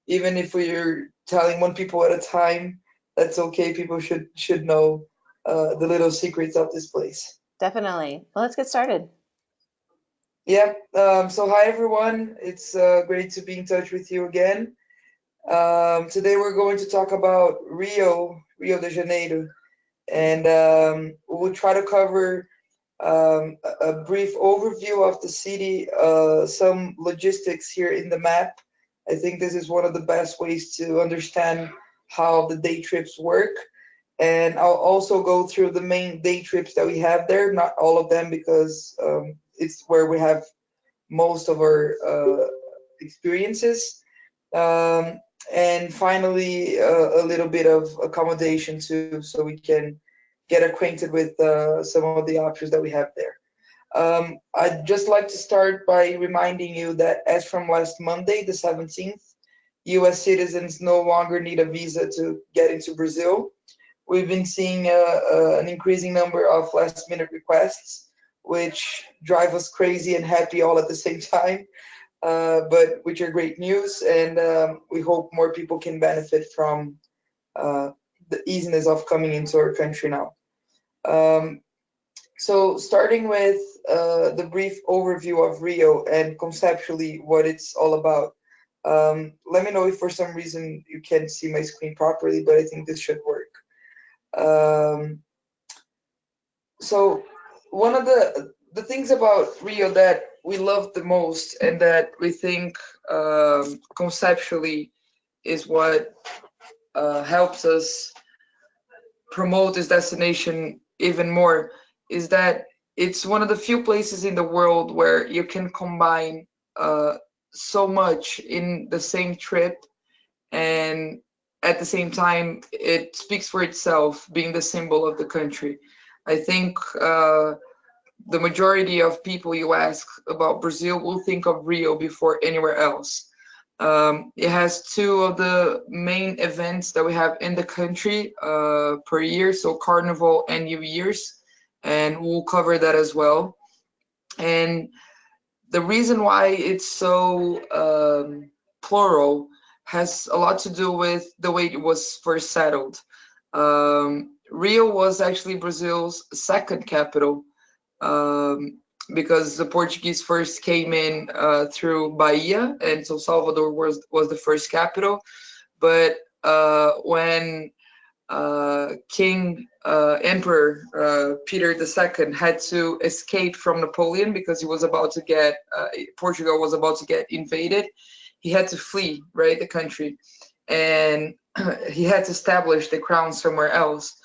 even if we're telling one people at a time, that's okay. People should know the little secrets of this place. Definitely. Well, let's get started. Yeah. So hi everyone. It's great to be in touch with you again. Today we're going to talk about Rio de Janeiro, and we'll try to cover a brief overview of the city, some logistics here in the map. I think this is one of the best ways to understand how the day trips work. And I'll also go through the main day trips that we have there, not all of them because it's where we have most of our experiences. Um, and finally, a little bit of accommodation too, so we can get acquainted with some of the options that we have there. I'd just like to start by reminding you that as from last Monday, the 17th, US citizens no longer need a visa to get into Brazil. We've been seeing an increasing number of last minute requests, which drive us crazy and happy all at the same time, but which are great news. And we hope more people can benefit from uh, the easiness of coming into our country now. Um, so, starting with the brief overview of Rio and conceptually what it's all about. Let me know if for some reason you can't see my screen properly, but I think this should work. Um, so, one of the things about Rio that we love the most and that we think conceptually is what helps us promote this destination even more is that it's one of the few places in the world where you can combine uh, so much in the same trip, and at the same time it speaks for itself being the symbol of the country. I think the majority of people you ask about Brazil will think of Rio before anywhere else. It has two of the main events that we have in the country per year, so Carnival and New Year's, and we'll cover that as well. And the reason why it's so plural has a lot to do with the way it was first settled. Rio was actually Brazil's second capital, um, because the Portuguese first came in through Bahia, and so Salvador was the first capital. But when King Emperor Peter II had to escape from Napoleon because he was about to get Portugal was about to get invaded, he had to flee right the country, and he had to establish the crown somewhere else.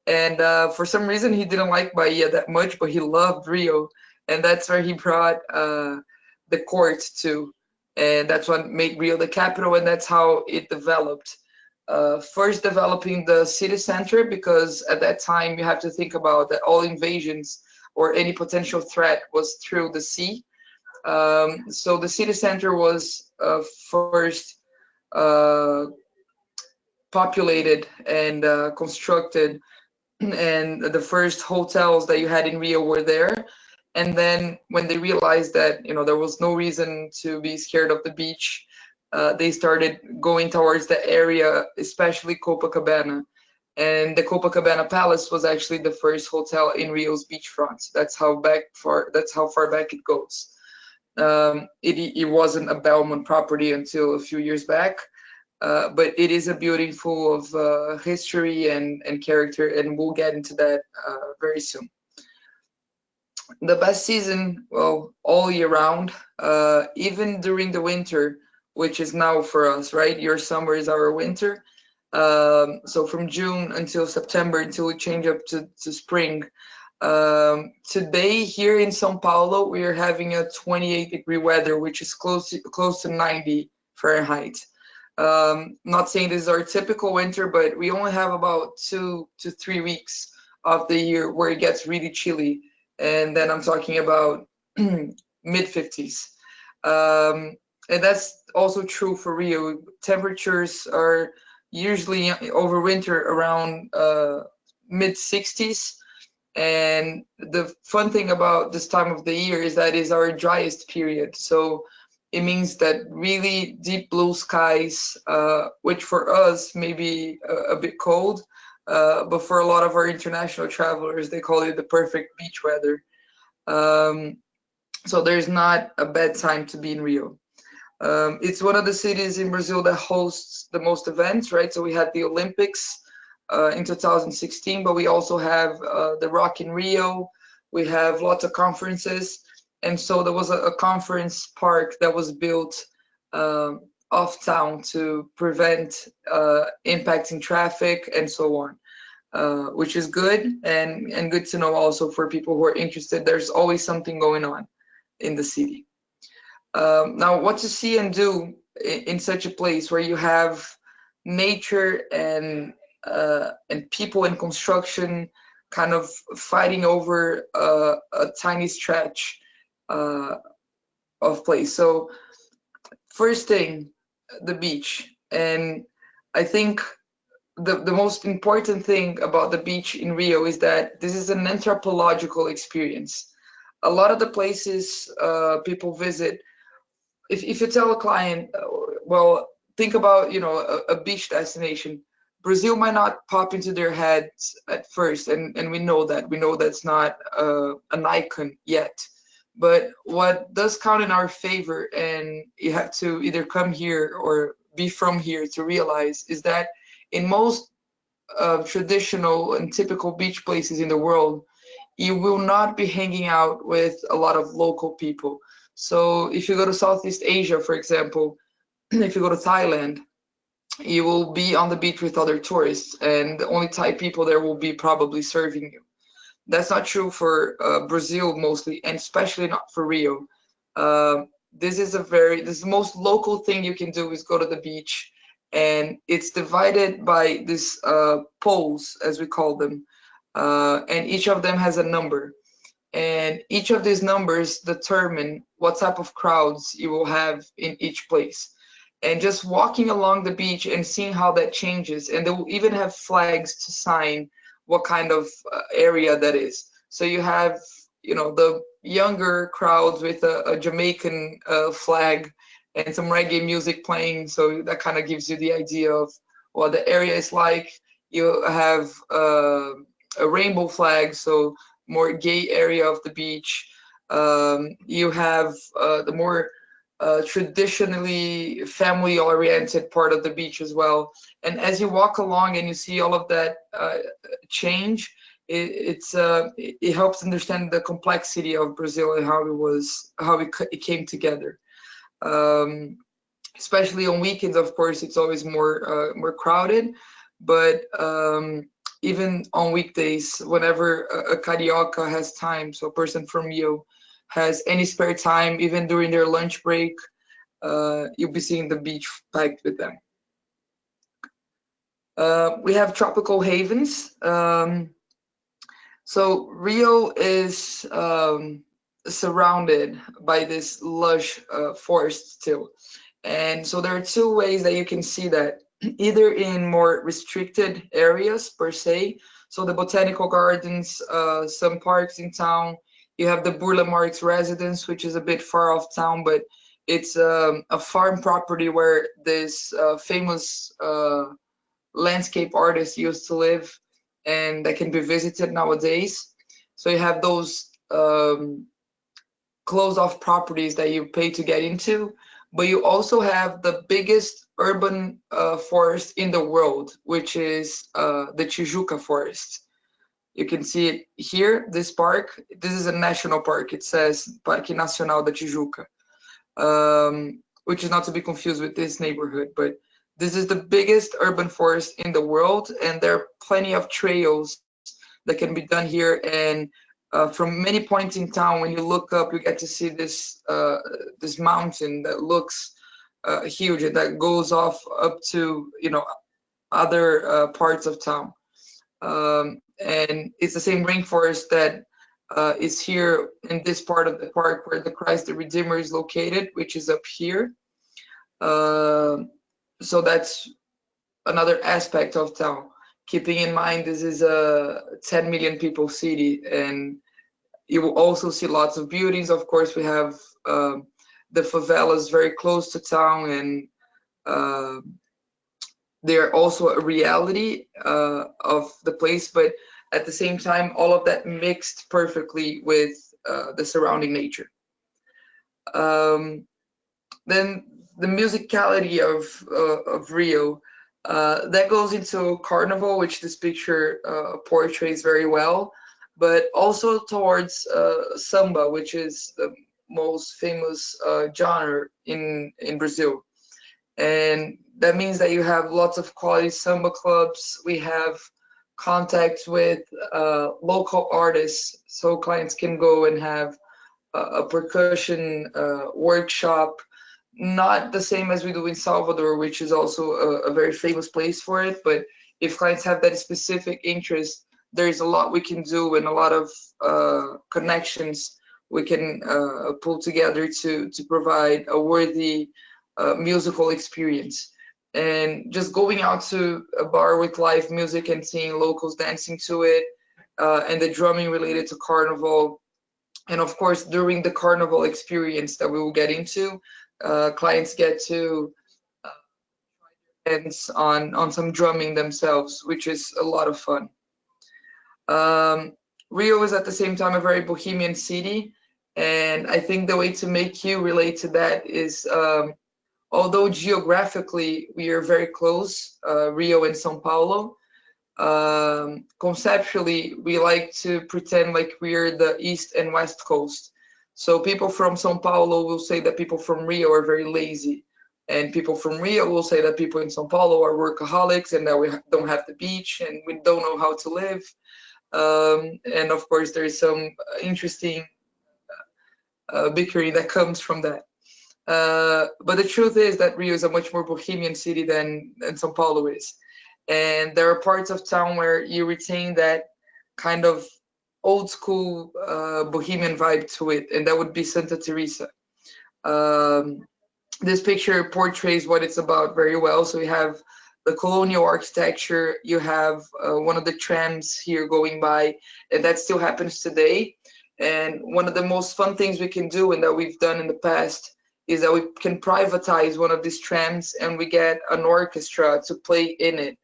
And for some reason, he didn't like Bahia that much, but he loved Rio, and that's where he brought the court to, and that's what made Rio the capital, and that's how it developed. First, developing the city center, because at that time you have to think about that all invasions or any potential threat was through the sea. So the city center was first uh, populated and constructed, and the first hotels that you had in Rio were there. And then when they realized that there was no reason to be scared of the beach, they started going towards the area, especially Copacabana. And the Copacabana Palace was actually the first hotel in Rio's beachfront. That's how far back it goes. It wasn't a Belmont property until a few years back, but it is a building full of history and character, and we'll get into that very soon. The best season, well, all year round, even during the winter, which is now for us, right? Your summer is our winter. So from June until September, until we change up to spring. Today here in São Paulo, we are having a 28-degree weather, which is close to 90 Fahrenheit. Not saying this is our typical winter, but we only have about 2 to 3 weeks of the year where it gets really chilly, and then I'm talking about mid 50s. And that's also true for Rio. Temperatures are usually over winter around mid 60s. And the fun thing about this time of the year is that it's our driest period. So it means that really deep blue skies, which for us may be a bit cold, but for a lot of our international travelers, they call it the perfect beach weather. Um, so there's not a bad time to be in Rio. It's one of the cities in Brazil that hosts the most events, right? So we had the Olympics in 2016, but we also have the Rock in Rio. We have lots of conferences. And so there was a conference park that was built off town to prevent impacting traffic and so on, which is good and good to know also for people who are interested. There's always something going on in the city. Now, what to see and do in such a place where you have nature and people and construction kind of fighting over a tiny stretch uh, of place. So first thing, the beach, and I think the most important thing about the beach in Rio is that this is an anthropological experience. A lot of the places people visit, if you tell a client, well, think about, a beach destination, Brazil might not pop into their heads at first, and we know that's not an icon yet. But what does count in our favor, and you have to either come here or be from here to realize, is that in most traditional and typical beach places in the world, you will not be hanging out with a lot of local people. So if you go to Southeast Asia, for example, if you go to Thailand, you will be on the beach with other tourists, and the only Thai people there will be probably serving you. That's not true for Brazil mostly, and especially not for Rio. This is the most local thing you can do is go to the beach, and it's divided by these poles, as we call them, and each of them has a number. And each of these numbers determine what type of crowds you will have in each place. And just walking along the beach and seeing how that changes, and they will even have flags to sign what kind of area that is. So you have, the younger crowds with a Jamaican flag and some reggae music playing. So that kind of gives you the idea of what the area is like. You have a rainbow flag, so more gay area of the beach. You have the more traditionally family-oriented part of the beach as well. And as you walk along and you see all of that change, it helps understand the complexity of Brazil and how it came together. Um, Especially on weekends, of course, it's always more crowded, but even on weekdays, whenever a carioca has time, so a person from Rio has any spare time, even during their lunch break, you'll be seeing the beach packed with them. We have tropical havens. So Rio is surrounded by this lush forest still. And so there are two ways that you can see that, either in more restricted areas per se, so the botanical gardens, some parks in town. You have the Burle Marx residence, which is a bit far off town, but it's a farm property where this famous landscape artist used to live, and that can be visited nowadays. So you have those closed off properties that you pay to get into, but you also have the biggest urban forest in the world, which is the Tijuca forest. You can see it here, this park. This is a national park. It says Parque Nacional da Tijuca, which is not to be confused with this neighborhood, but this is the biggest urban forest in the world, and there are plenty of trails that can be done here. And from many points in town, when you look up, you get to see this mountain that looks huge and that goes off up to other parts of town. And it's the same rainforest that is here in this part of the park where the Christ the Redeemer is located, which is up here. So that's another aspect of town. Keeping in mind this is a 10 million people city, and you will also see lots of beauties. Of course, we have the favelas very close to town, and uh, they're also a reality of the place, but at the same time, all of that mixed perfectly with the surrounding nature. Um, then the musicality of Rio, that goes into carnival, which this picture portrays very well, but also towards samba, which is the most famous genre in Brazil. And that means that you have lots of quality samba clubs. We have contact with local artists, so clients can go and have a percussion workshop, not the same as we do in Salvador, which is also a very famous place for it. But if clients have that specific interest, there's a lot we can do and a lot of connections we can pull together to provide a worthy musical experience. And just going out to a bar with live music and seeing locals dancing to it, and the drumming related to carnival, and of course during the carnival experience that we will get into, clients get to dance on some drumming themselves, which is a lot of fun. um, Rio is at the same time a very bohemian city, and I think the way to make you relate to that is, although geographically we are very close, Rio and Sao Paulo, conceptually, we like to pretend like we're the East and West Coast. So people from Sao Paulo will say that people from Rio are very lazy. And people from Rio will say that people in Sao Paulo are workaholics and that we don't have the beach and we don't know how to live. And of course, there is some interesting bickering that comes from that. But the truth is that Rio is a much more bohemian city than Sao Paulo is. And there are parts of town where you retain that kind of old school bohemian vibe to it, and that would be Santa Teresa. Um, this picture portrays what it's about very well. So you have the colonial architecture, you have one of the trams here going by, and that still happens today. And one of the most fun things we can do, and that we've done in the past, is that we can privatize one of these trams and we get an orchestra to play in it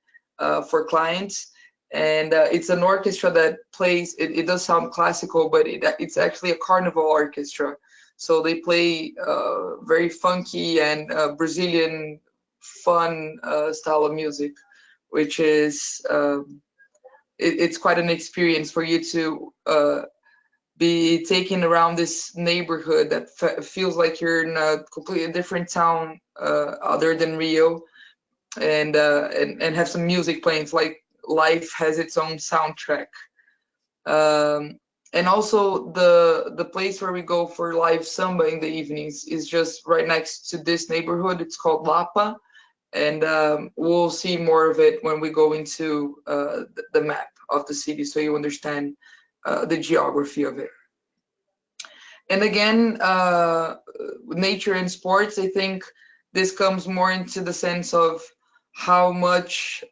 for clients. And it's an orchestra that plays, it does sound classical, but it's actually a carnival orchestra. So they play very funky and Brazilian fun style of music, which is, it's quite an experience for you to be taken around this neighborhood that feels like you're in a completely different town other than Rio, and have some music playing. It's like life has its own soundtrack. And also the place where we go for live samba in the evenings is just right next to this neighborhood. It's called Lapa, and we'll see more of it when we go into the map of the city, so you understand the geography of it. And again, nature and sports, I think this comes more into the sense of how much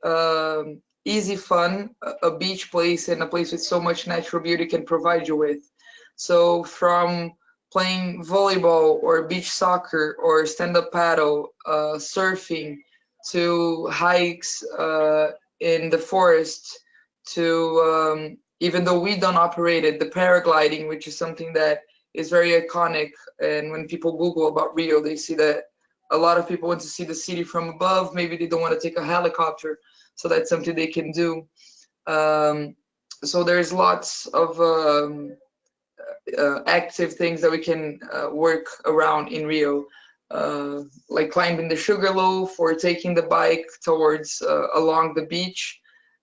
easy fun a beach place and a place with so much natural beauty can provide you with. So from playing volleyball or beach soccer or stand-up paddle, surfing, to hikes in the forest, to even though we don't operate it, the paragliding, which is something that is very iconic. And when people Google about Rio, they see that a lot of people want to see the city from above. Maybe they don't want to take a helicopter, so that's something they can do. So there's lots of active things that we can work around in Rio, like climbing the Sugarloaf or taking the bike towards along the beach.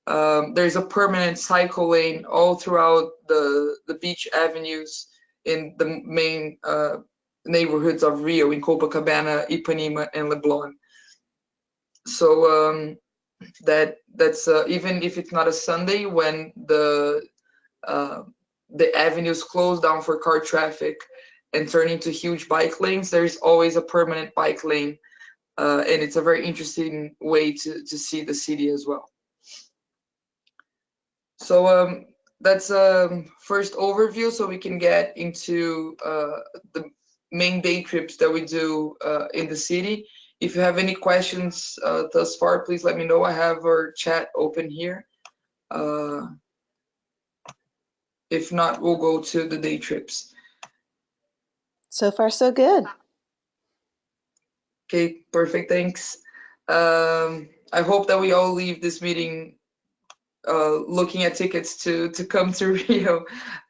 There's a permanent cycle lane all throughout the beach avenues in the main neighborhoods of Rio, in Copacabana, Ipanema, and Leblon. So that's even if it's not a Sunday, when uh, the avenues close down for car traffic and turn into huge bike lanes, there's always a permanent bike lane, and it's a very interesting way to see the city as well. So that's first overview, so we can get into the main day trips that we do in the city. If you have any questions thus far, please let me know. I have our chat open here. If not, we'll go to the day trips. So far, so good. Okay, perfect. Thanks. I hope that we all leave this meeting looking at tickets to come to Rio.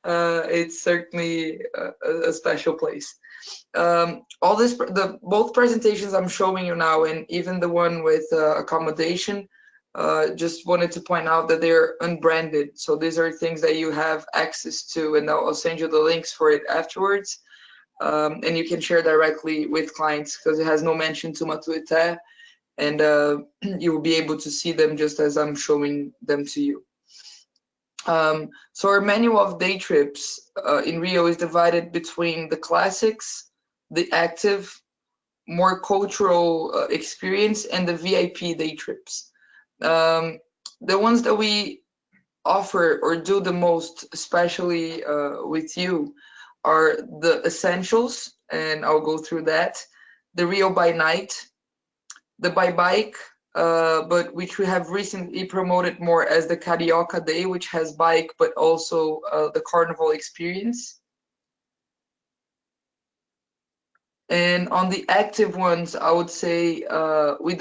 It's certainly a special place. All this, both presentations I'm showing you now, and even the one with accommodation, just wanted to point out that they're unbranded. So these are things that you have access to, and I'll send you the links for it afterwards. And you can share directly with clients because it has no mention to Matueté, and you will be able to see them just as I'm showing them to you. So our menu of day trips in Rio is divided between the classics, the active, more cultural experience, and the VIP day trips. The ones that we offer or do the most, especially with you, are the essentials, and I'll go through that. The Rio by night, the by bike, but which we have recently promoted more as the Carioca Day, which has bike, but also the carnival experience. And on the active ones, I would say we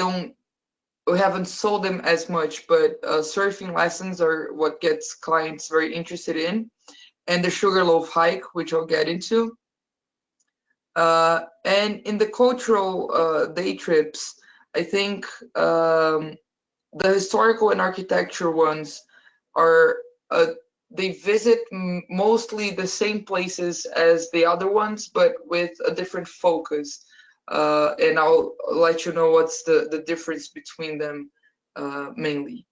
haven't sold them as much, but surfing lessons are what gets clients very interested in, and the Sugarloaf hike, which I'll get into. And in the cultural day trips, I think the historical and architecture ones are they visit mostly the same places as the other ones, but with a different focus. And I'll let you know what's the difference between them mainly.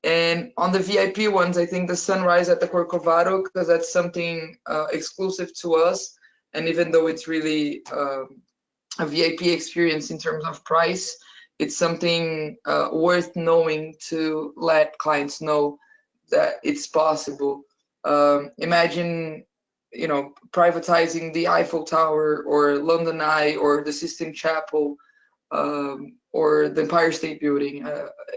And on the VIP ones, I think the sunrise at the Corcovado, because that's something exclusive to us. And even though it's really a VIP experience in terms of price, it's something worth knowing to let clients know that it's possible. Imagine, privatizing the Eiffel Tower or London Eye or the Sistine Chapel or the Empire State Building,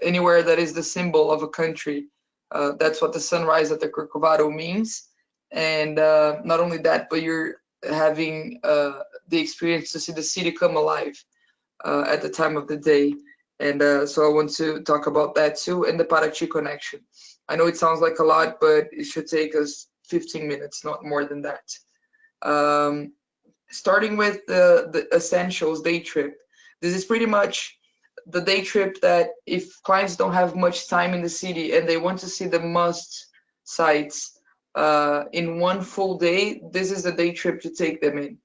anywhere that is the symbol of a country. That's what the sunrise at the Corcovado means. And not only that, but you're having the experience to see the city come alive at the time of the day. And so I want to talk about that too, and the Paraty connection. I know it sounds like a lot, but it should take us 15 minutes, not more than that. Starting with the essentials day trip. This is pretty much the day trip that if clients don't have much time in the city and they want to see the must sites in one full day, this is the day trip to take them in.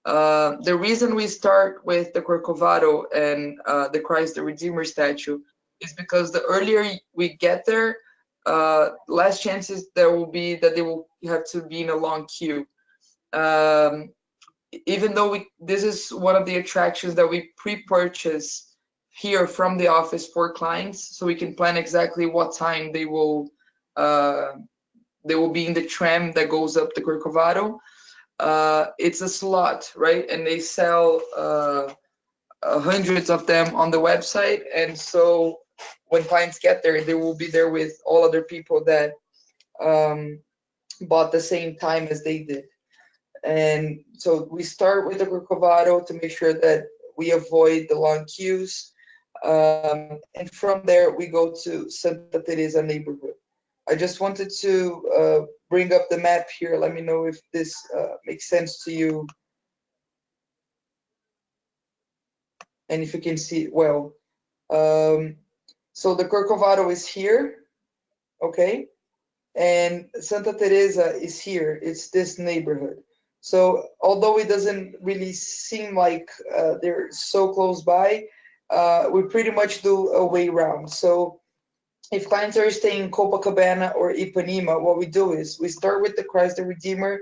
The reason we start with the Corcovado and the Christ the Redeemer statue is because the earlier we get there, less chances there will be that they will have to be in a long queue. Even though this is one of the attractions that we pre-purchase here from the office for clients, so we can plan exactly what time they will be in the tram that goes up the Corcovado. It's a slot, right? And they sell hundreds of them on the website. And so when clients get there, they will be there with all other people that bought the same time as they did. And so we start with the Corcovado to make sure that we avoid the long queues. And from there, we go to Santa Teresa neighborhood. I just wanted to bring up the map here. Let me know if this makes sense to you. And if you can see it well. So the Corcovado is here, okay? And Santa Teresa is here. It's this neighborhood. So although it doesn't really seem like they're so close by, we pretty much do a way round. So if clients are staying in Copacabana or Ipanema, what we do is we start with the Christ the Redeemer,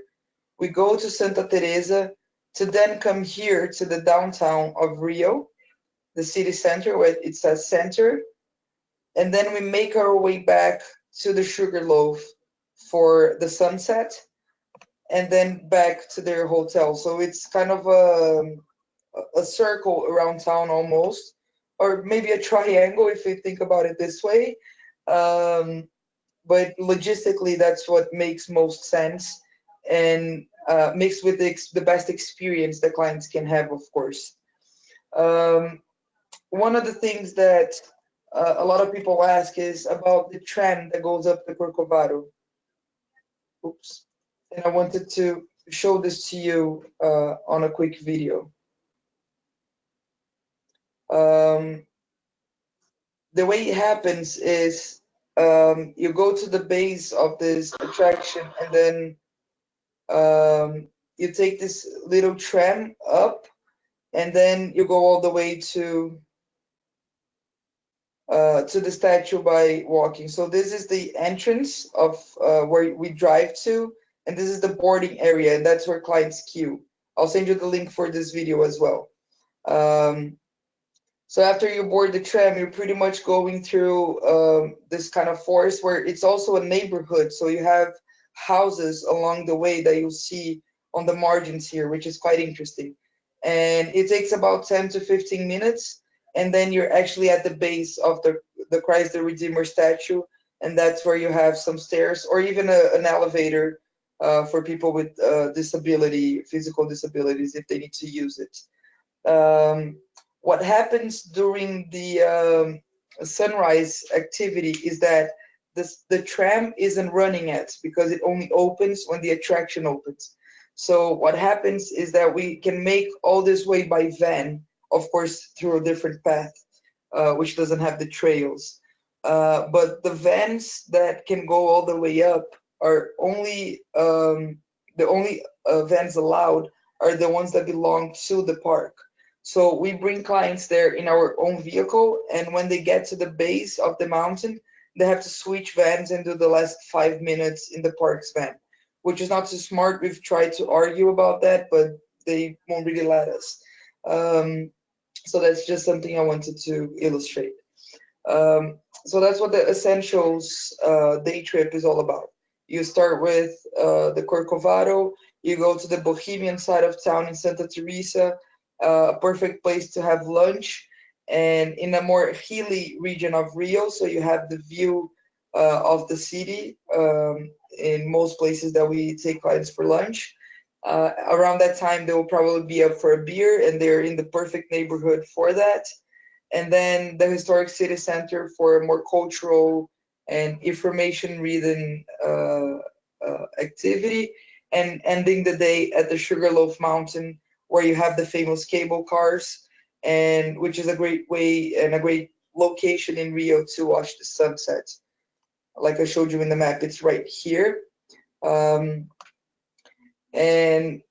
we go to Santa Teresa to then come here to the downtown of Rio, the city center where it says center, and then we make our way back to the Sugarloaf for the sunset. and then back to their hotel. So it's kind of a circle around town almost, or maybe a triangle if you think about it this way. Um, but logistically, that's what makes most sense, and mixed with the best experience the clients can have, of course. Um, One of the things that a lot of people ask is about the tram that goes up the Corcovado. Oops. And I wanted to show this to you on a quick video. Um, the way it happens is you go to the base of this attraction, and then you take this little tram up, and then you go all the way to the statue by walking. So this is the entrance of where we drive to, and this is the boarding area, and that's where clients queue. I'll send you the link for this video as well. Um, so after you board the tram, you're pretty much going through this kind of forest where it's also a neighborhood. So you have houses along the way that you'll see on the margins here, which is quite interesting. And it takes about 10 to 15 minutes, and then you're actually at the base of the Christ the Redeemer statue, and that's where you have some stairs or even an elevator for people with physical disabilities, if they need to use it. What happens during the sunrise activity is that the tram isn't running yet because it only opens when the attraction opens. So what happens is that we can make all this way by van, of course, through a different path, which doesn't have the trails. But the vans that can go all the way up are only the only vans allowed are the ones that belong to the park. So we bring clients there in our own vehicle, and when they get to the base of the mountain, they have to switch vans and do the last 5 minutes in the park's van, which is not so smart. We've tried to argue about that, but they won't really let us. So that's just something I wanted to illustrate. So that's what the Essentials day trip is all about. You start with the Corcovado, you go to the Bohemian side of town in Santa Teresa, a perfect place to have lunch, and in a more hilly region of Rio, so you have the view of the city in most places that we take clients for lunch. Around that time, they will probably be up for a beer, and they're in the perfect neighborhood for that. And then the historic city center for a more cultural and information-ridden activity, and ending the day at the Sugarloaf Mountain, where you have the famous cable cars, and which is a great way and a great location in Rio to watch the sunset. Like I showed you in the map, it's right here. Um, and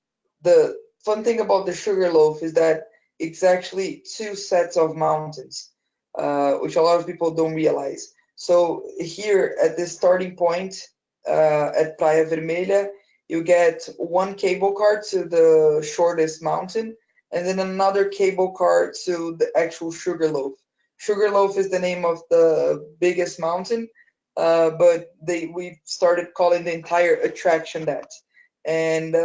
the fun thing about the Sugarloaf is that it's actually two sets of mountains, which a lot of people don't realize. So here at this starting point at Praia Vermelha, you get one cable car to the shortest mountain, and then another cable car to the actual Sugarloaf. Sugarloaf is the name of the biggest mountain, but we started calling the entire attraction that. And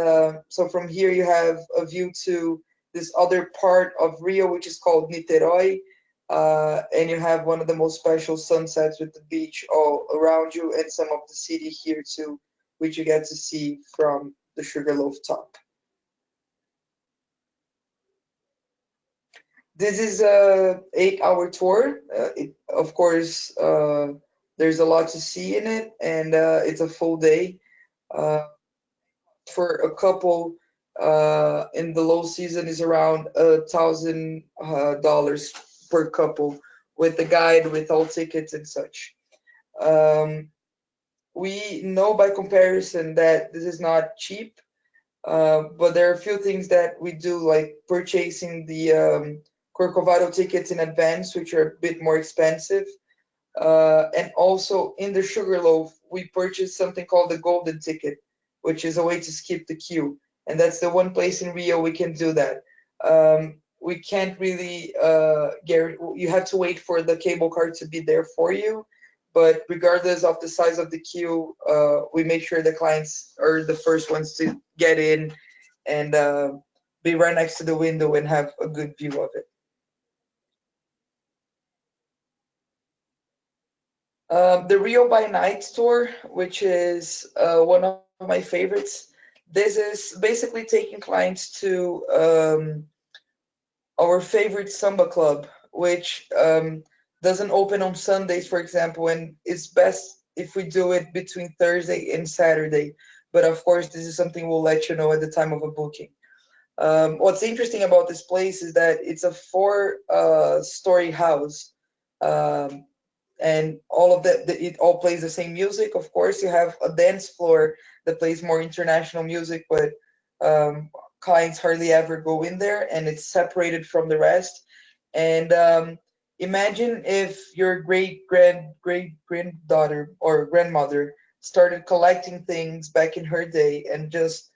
so from here you have a view to this other part of Rio, which is called Niterói, and you have one of the most special sunsets with the beach all around you and some of the city here too, which you get to see from the Sugarloaf top. This is a 8-hour tour. Of course, there's a lot to see in it, and it's a full day. For a couple in the low season is around $1,000 per couple with the guide, with all tickets and such. We know by comparison that this is not cheap, but there are a few things that we do, like purchasing the Corcovado tickets in advance, which are a bit more expensive. And also in the Sugarloaf, we purchased something called the golden ticket, which is a way to skip the queue. And that's the one place in Rio we can do that. We can't really guarantee, you have to wait for the cable car to be there for you. But regardless of the size of the queue, we make sure the clients are the first ones to get in and be right next to the window and have a good view of it. The Rio by Night tour, which is one of my favorites. This is basically taking clients to our favorite samba club, which doesn't open on Sundays, for example, and it's best if we do it between Thursday and Saturday. But of course, this is something we'll let you know at the time of a booking. What's interesting about this place is that it's a four-story house. Um, and all of that, it all plays the same music. Of course, you have a dance floor that plays more international music, but um, clients hardly ever go in there, and it's separated from the rest. And imagine if your great granddaughter or grandmother started collecting things back in her day and just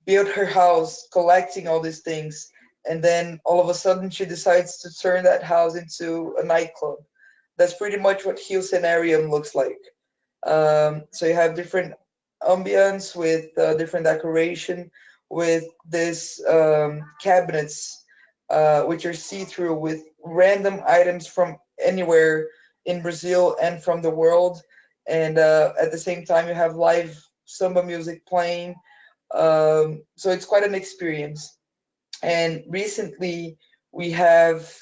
built her house collecting all these things, and then all of a sudden she decides to turn that house into a nightclub. That's pretty much what Hill Scenarium looks like. So you have different ambience with different decoration, with this cabinets which are see-through with random items from anywhere in Brazil and from the world. And at the same time, you have live samba music playing. So it's quite an experience. And recently, we have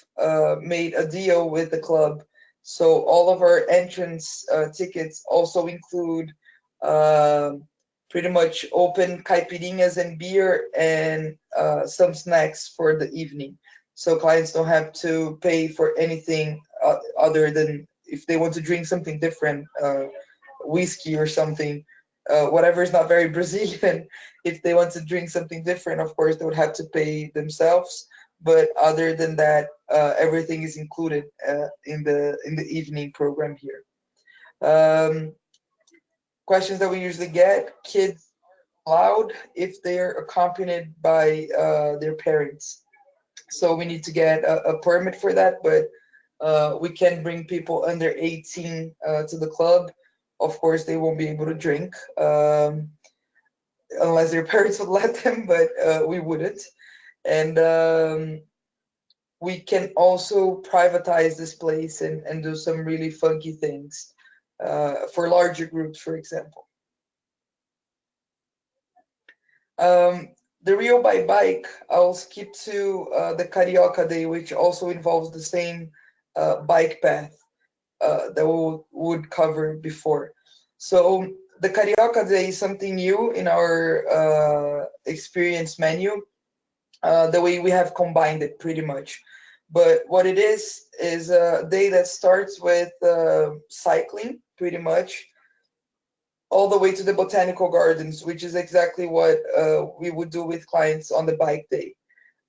made a deal with the club. So all of our entrance tickets also include um pretty much open caipirinhas and beer and some snacks for the evening. So clients don't have to pay for anything other than if they want to drink something different, whiskey or something, whatever is not very Brazilian. If they want to drink something different, of course, they would have to pay themselves. But other than that, everything is included in the evening program here. Um, Questions that we usually get: kids allowed if they are accompanied by their parents. So we need to get a permit for that, but we can bring people under 18 to the club. Of course, they won't be able to drink unless their parents would let them, but we wouldn't. And we can also privatize this place and do some really funky things for larger groups, for example. The Rio by Bike, I'll skip to the Carioca Day, which also involves the same bike path that we would cover before. So the Carioca Day is something new in our experience menu. The way we have combined it pretty much. But what it is a day that starts with cycling pretty much all the way to the botanical gardens, which is exactly what we would do with clients on the bike day.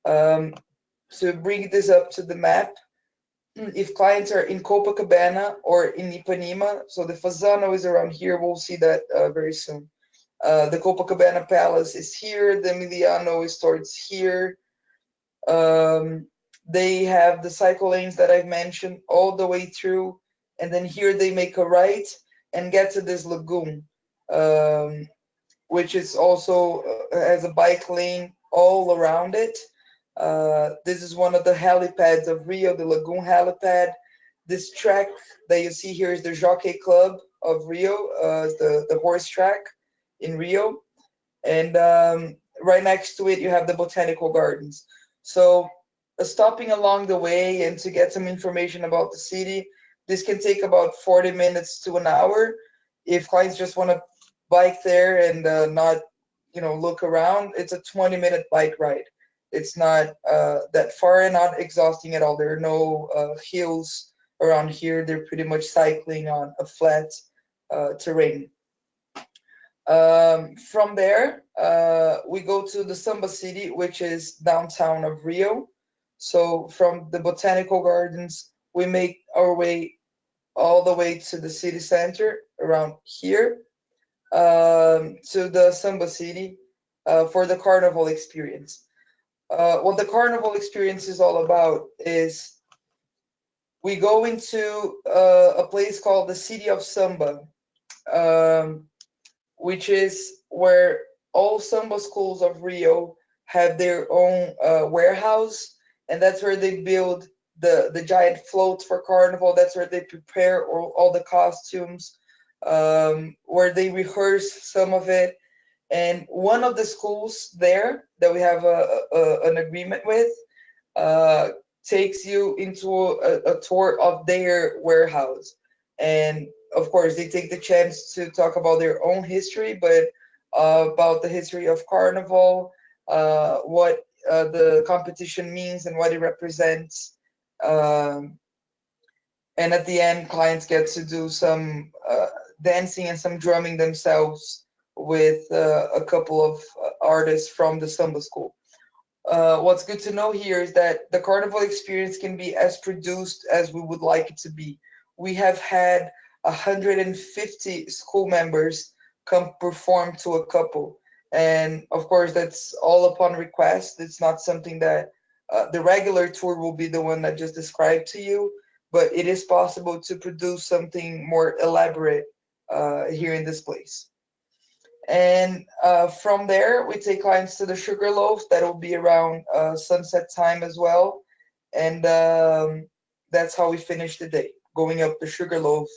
Um, to bring this up to the map, if clients are in Copacabana or in Ipanema, so the Fazano is around here, we'll see that very soon. The Copacabana Palace is here, the Emiliano starts here. Um, they have the cycle lanes that I've mentioned all the way through, and then here they make a right and get to this lagoon, um, which is also has a bike lane all around it. This is one of the helipads of Rio, the Lagoon helipad. This track that you see here is the Jockey Club of Rio, the horse track in Rio. And right next to it, you have the botanical gardens. So stopping along the way and to get some information about the city, this can take about 40 minutes to an hour. If clients just want to bike there and not, look around, it's a 20-minute bike ride. It's not that far and not exhausting at all. There are no hills around here. They're pretty much cycling on a flat terrain. From there, we go to the Samba City, which is downtown of Rio. So from the botanical gardens, we make our way all the way to the city center around here, to the Samba City for the carnival experience. What the carnival experience is all about is we go into a place called the City of Samba, um, which is where all samba schools of Rio have their own warehouse, and that's where they build the giant floats for carnival. That's where they prepare all the costumes, where they rehearse some of it. And one of the schools there that we have an agreement with uh, takes you into a tour of their warehouse. And of course, they take the chance to talk about their own history, but about the history of Carnival, what the competition means and what it represents. Um, and at the end, clients get to do some dancing and some drumming themselves with a couple of artists from the samba school. What's good to know here is that the carnival experience can be as produced as we would like it to be. We have had 150 school members come perform to a couple. And of course, that's all upon request. It's not something that the regular tour will be the one that just described to you, but it is possible to produce something more elaborate here in this place. And from there, we take clients to the Sugarloaf. That'll be around sunset time as well. And that's how we finish the day, going up the Sugarloaf,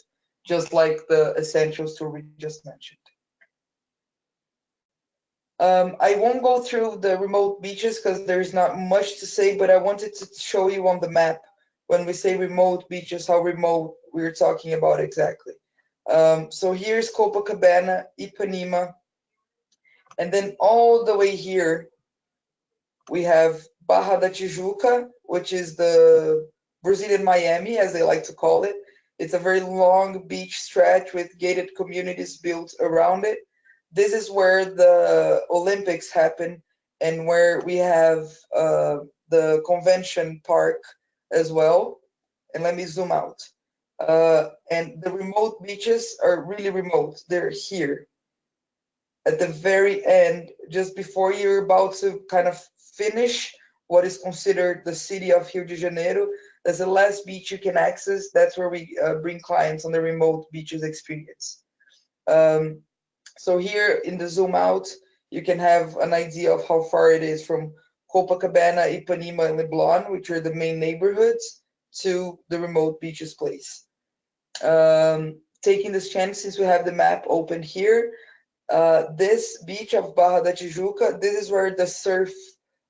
just like the Essentials tour we just mentioned. I won't go through the remote beaches because there's not much to say, but I wanted to show you on the map when we say remote beaches, how remote we're talking about exactly. So here's Copacabana, Ipanema, and then all the way here, we have Barra da Tijuca, which is the Brazilian Miami, as they like to call it. It's a very long beach stretch with gated communities built around it. This is where the Olympics happen and where we have the convention park as well. And let me zoom out. And the remote beaches are really remote. They're here at the very end, just before you're about to kind of finish what is considered the city of Rio de Janeiro. That's the last beach you can access. That's where we bring clients on the remote beaches experience. Um, so here in the zoom out, you can have an idea of how far it is from Copacabana, Ipanema, and Leblon, which are the main neighborhoods, to the remote beaches place. Taking this chance, since we have the map open here, this beach of Barra da Tijuca, this is where the surf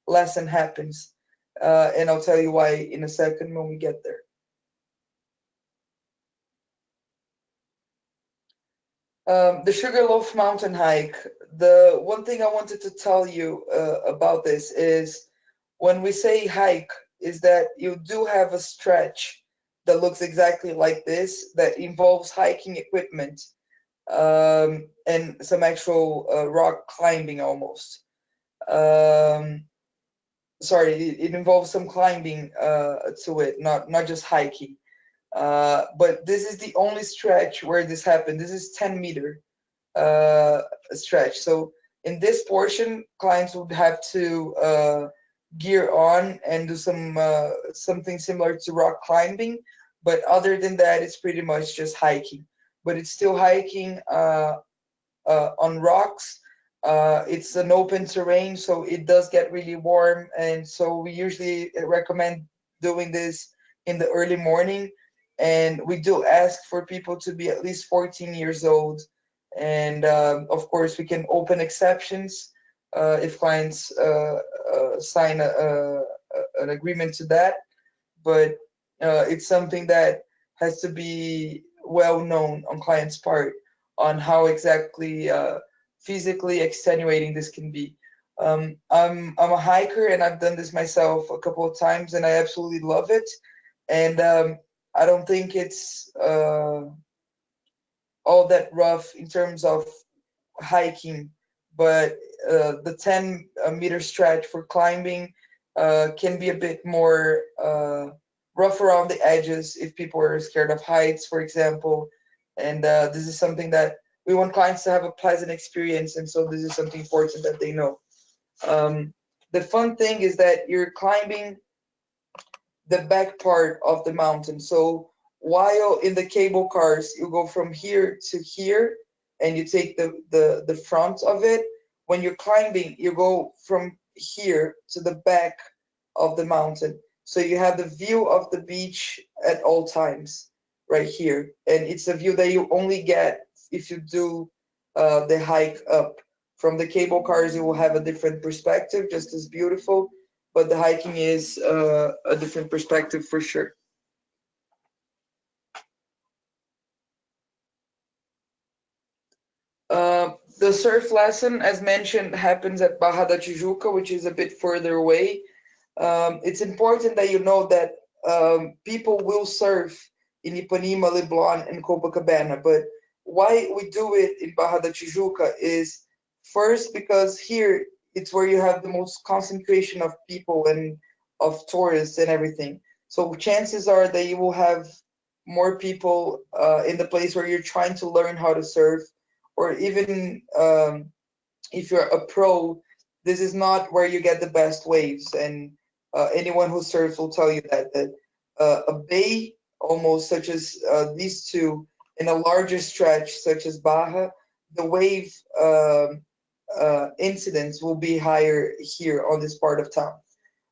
lesson happens. And I'll tell you why in a second when we get there. The Sugarloaf Mountain hike. The one thing I wanted to tell you about this is when we say hike, is that you do have a stretch that looks exactly like this that involves hiking equipment and some actual rock climbing almost. Um, Sorry, it involves some climbing to it, not just hiking. But this is the only stretch where this happened. This is 10-meter stretch. So in this portion, clients would have to gear on and do something similar to rock climbing. But other than that, it's pretty much just hiking. But it's still hiking on rocks. It's an open terrain, so it does get really warm, and so we usually recommend doing this in the early morning. And we do ask for people to be at least 14 years old. And of course, we can open exceptions if clients sign an agreement to that. But it's something that has to be well known on clients' part on how exactly physically extenuating this can be. I'm a hiker and I've done this myself a couple of times and I absolutely love it. And I don't think it's all that rough in terms of hiking, but the 10-meter stretch for climbing can be a bit more rough around the edges if people are scared of heights, for example. And this is something that we want clients to have a pleasant experience, and so this is something important that they know. The fun thing is that you're climbing the back part of the mountain. So while in the cable cars, you go from here to here and you take the front of it. When you're climbing, you go from here to the back of the mountain. So you have the view of the beach at all times right here. And it's a view that you only get if you do the hike up. From the cable cars, you will have a different perspective, just as beautiful, but the hiking is a different perspective for sure. The surf lesson, as mentioned, happens at Barra da Tijuca, which is a bit further away. It's important that you know that people will surf in Ipanema, Leblon, and Copacabana, but why we do it in Barra da Tijuca is first because here it's where you have the most concentration of people and of tourists and everything. So chances are that you will have more people in the place where you're trying to learn how to surf, or even if you're a pro, this is not where you get the best waves. And anyone who surfs will tell you that a bay, almost such as these two, in a larger stretch such as Baja, the wave incidence will be higher here on this part of town.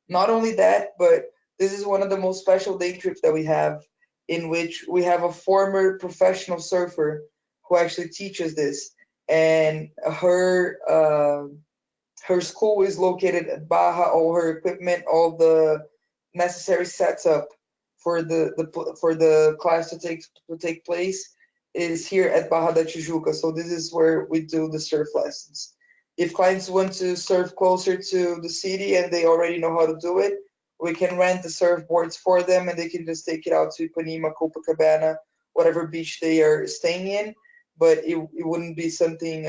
Not only that, but this is one of the most special day trips that we have, in which we have a former professional surfer who actually teaches this, and her school is located at Baja. All her equipment, all the necessary setup for the class to take place is here at Barra da Tijuca. So this is where we do the surf lessons. If clients want to surf closer to the city and they already know how to do it, we can rent the surfboards for them and they can just take it out to Ipanema, Copacabana, whatever beach they are staying in. But it wouldn't be something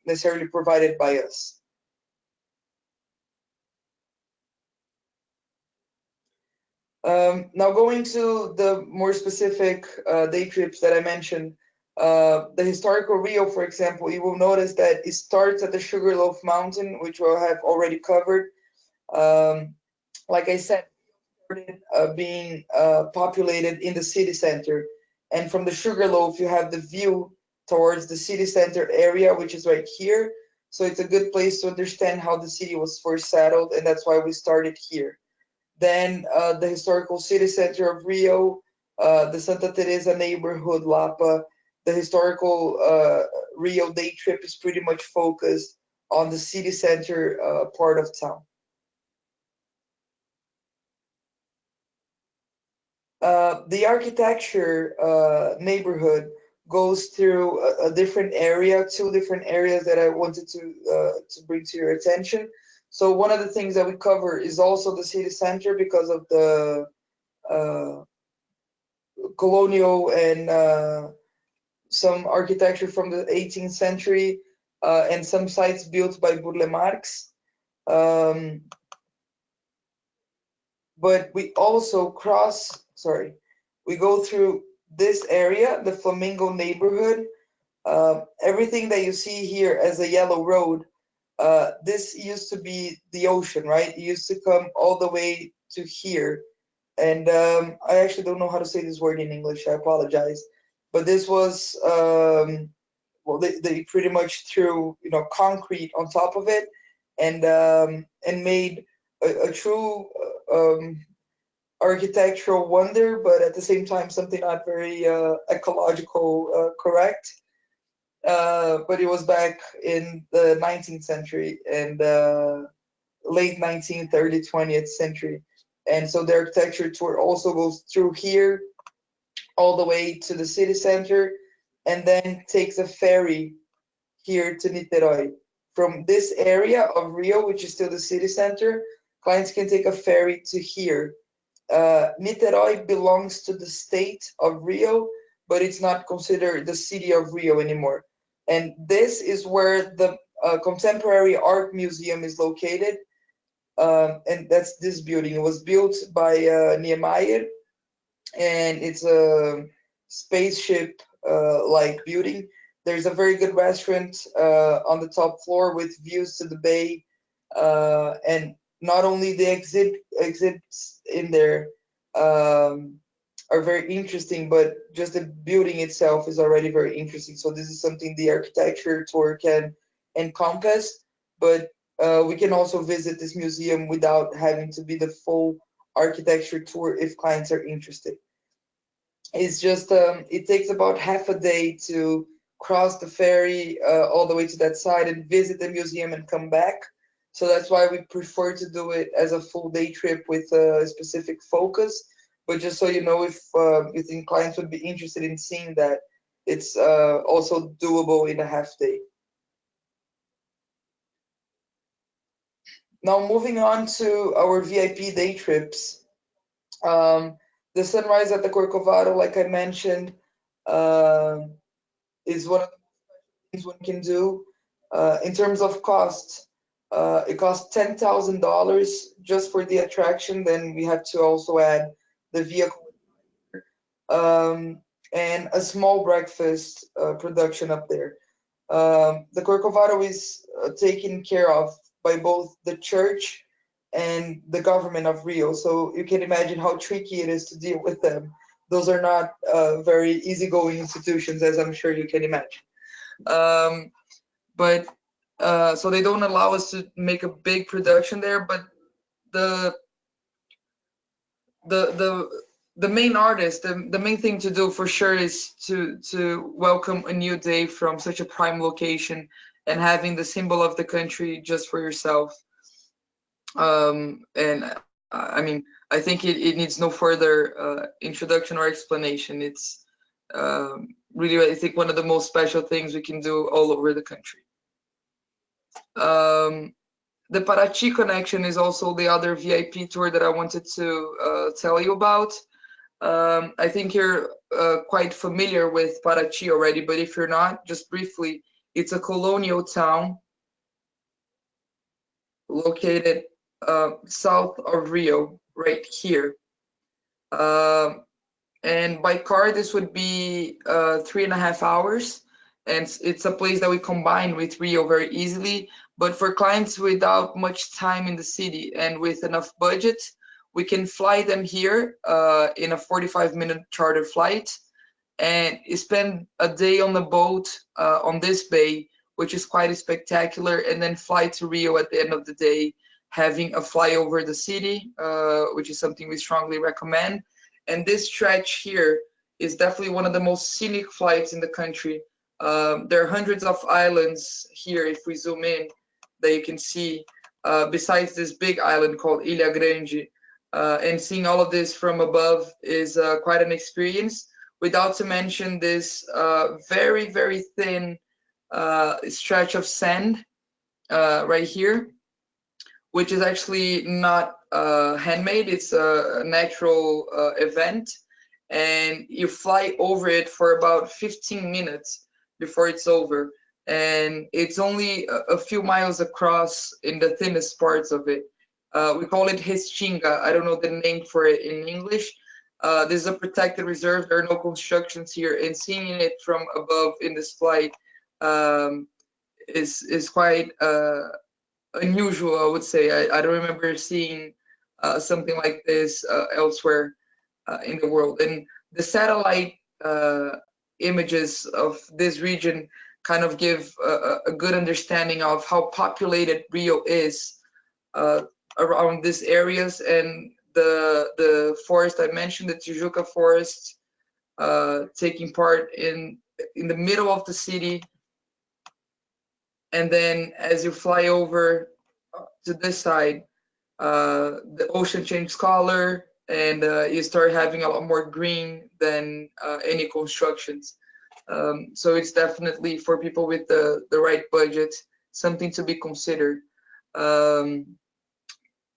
necessarily provided by us. Now going to the more specific day trips that I mentioned, the historical Rio, for example, you will notice that it starts at the Sugarloaf Mountain, which we'll have already covered. Like I said, started being populated in the city center. And from the Sugarloaf, you have the view towards the city center area, which is right here. So it's a good place to understand how the city was first settled, and that's why we started here. Then the historical city center of Rio, the Santa Teresa neighborhood, Lapa. The historical Rio day trip is pretty much focused on the city center part of town. The architecture neighborhood goes through a different area, two different areas that I wanted to bring to your attention. So one of the things that we cover is also the city center because of the uh, colonial and some architecture from the 18th century and some sites built by Burle Marx. Um, but we also we go through this area, the Flamingo neighborhood. Everything that you see here as a yellow road, this used to be the ocean, right? It used to come all the way to here. And I actually don't know how to say this word in English. I apologize. But this was, well, they pretty much threw, concrete on top of it, and made a true architectural wonder, but at the same time something not very ecological correct. But it was back in the 19th century and late 19th, early 20th century. And so the architecture tour also goes through here all the way to the city center and then takes a ferry here to Niterói. From this area of Rio, which is still the city center, clients can take a ferry to here. Niterói belongs to the state of Rio, but it's not considered the city of Rio anymore. And this is where the Contemporary Art Museum is located. And that's this building. It was built by Niemeyer, and it's a spaceship like building. There's a very good restaurant on the top floor with views to the bay. And not only the exhibits in there, um, are very interesting, but just the building itself is already very interesting. So this is something the architecture tour can encompass, but we can also visit this museum without having to be the full architecture tour if clients are interested. It's just it takes about half a day to cross the ferry all the way to that side and visit the museum and come back. So that's why we prefer to do it as a full day trip with a specific focus. But just so you know, if you think clients would be interested in seeing that, it's also doable in a half day. Now moving on to our VIP day trips. Um, the sunrise at the Corcovado, like I mentioned, um is one of the things one can do. In terms of cost, it costs $10,000 just for the attraction. Then we have to also add the vehicle um, and a small breakfast production up there. The Corcovado is taken care of by both the church and the government of Rio. So you can imagine how tricky it is to deal with them. Those are not very easygoing institutions, as I'm sure you can imagine. Um, but so they don't allow us to make a big production there. But the the the the main artist, the main thing to do for sure is to welcome a new day from such a prime location and having the symbol of the country just for yourself. And I mean, I think it needs no further introduction or explanation. It's really, I think, one of the most special things we can do all over the country. Um, the Parachi connection is also the other VIP tour that I wanted to tell you about. I think you're quite familiar with Parachi already, but if you're not, just briefly, it's a colonial town located south of Rio, right here. Um, and by car, this would be 3.5 hours. And it's a place that we combine with Rio very easily. But for clients without much time in the city and with enough budget, we can fly them here in a 45-minute charter flight and spend a day on the boat on this bay, which is quite spectacular, and then fly to Rio at the end of the day, having a fly over the city, which is something we strongly recommend. And this stretch here is definitely one of the most scenic flights in the country. There are hundreds of islands here, if we zoom in, that you can see, besides this big island called Ilha Grande. And seeing all of this from above is quite an experience, without to mention this very, very thin stretch of sand right here, which is actually not handmade. It's a natural event, and you fly over it for about 15 minutes before it's over. And it's only a few miles across in the thinnest parts of it. We call it Restinga. I don't know the name for it in English. This is a protected reserve. There are no constructions here, and seeing it from above in this flight is quite unusual, I would say. I don't remember seeing something like this elsewhere in the world. And the satellite images of this region kind of give a good understanding of how populated Rio is uh, around these areas. And the forest I mentioned, the Tijuca forest, taking part in the middle of the city. And then as you fly over to this side, the ocean changes color, and you start having a lot more green than any constructions. So it's definitely for people with the right budget, something to be considered.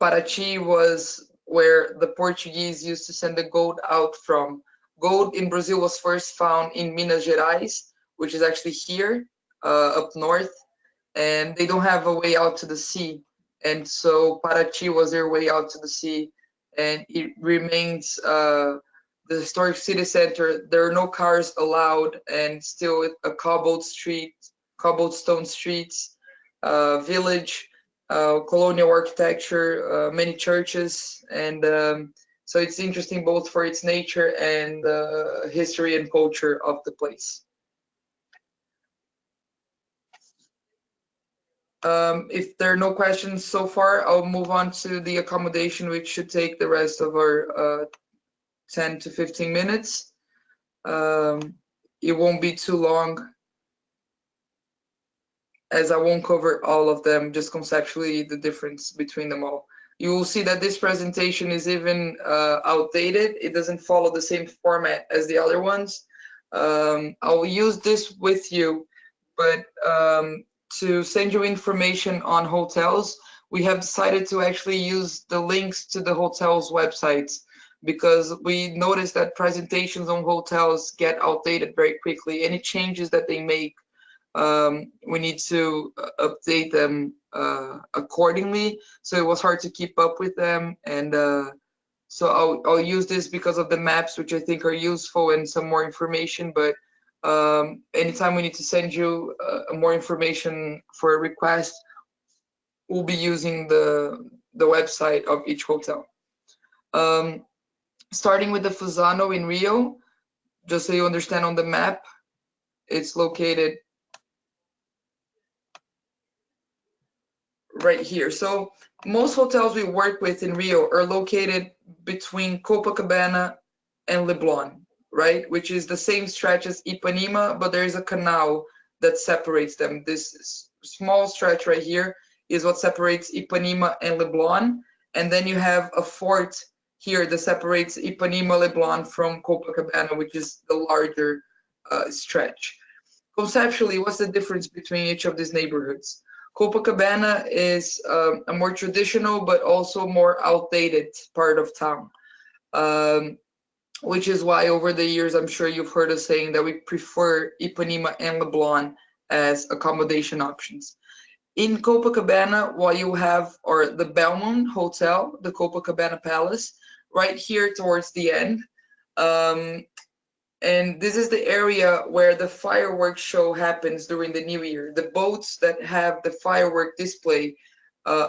Parachi was where the Portuguese used to send the gold out from. Gold in Brazil was first found in Minas Gerais, which is actually here up north, and they don't have a way out to the sea. And so Parachi was their way out to the sea, and it remains the historic city center. There are no cars allowed, and still a cobblestone streets, village, colonial architecture, many churches, and So it's interesting both for its nature and the history and culture of the place. If there are no questions so far, I'll move on to the accommodation, which should take the rest of our 10 to 15 minutes. It won't be too long, as I won't cover all of them, just conceptually the difference between them all. You will see that this presentation is even outdated. It doesn't follow the same format as the other ones. I'll use this with you, but to send you information on hotels, we have decided to actually use the links to the hotels' websites, because we noticed that presentations on hotels get outdated very quickly. Any changes that they make, we need to update them accordingly. So it was hard to keep up with them, and so I'll use this because of the maps, which I think are useful, and some more information. But anytime we need to send you more information for a request, we'll be using the website of each hotel. Starting with the Fusano in Rio, just so you understand on the map, it's located right here. So most hotels we work with in Rio are located between Copacabana and Leblon, right? Which is the same stretch as Ipanema, but there is a canal that separates them. This small stretch right here is what separates Ipanema and Leblon. And then you have a fort here that separates Ipanema, Leblon from Copacabana, which is the larger stretch. Conceptually, what's the difference between each of these neighborhoods? Copacabana is a more traditional but also more outdated part of town, which is why over the years I'm sure you've heard us saying that we prefer Ipanema and Leblon as accommodation options. In Copacabana, what you have are the Belmont Hotel, the Copacabana Palace, right here towards the end. And this is the area where the fireworks show happens during the New Year. The boats that have the firework display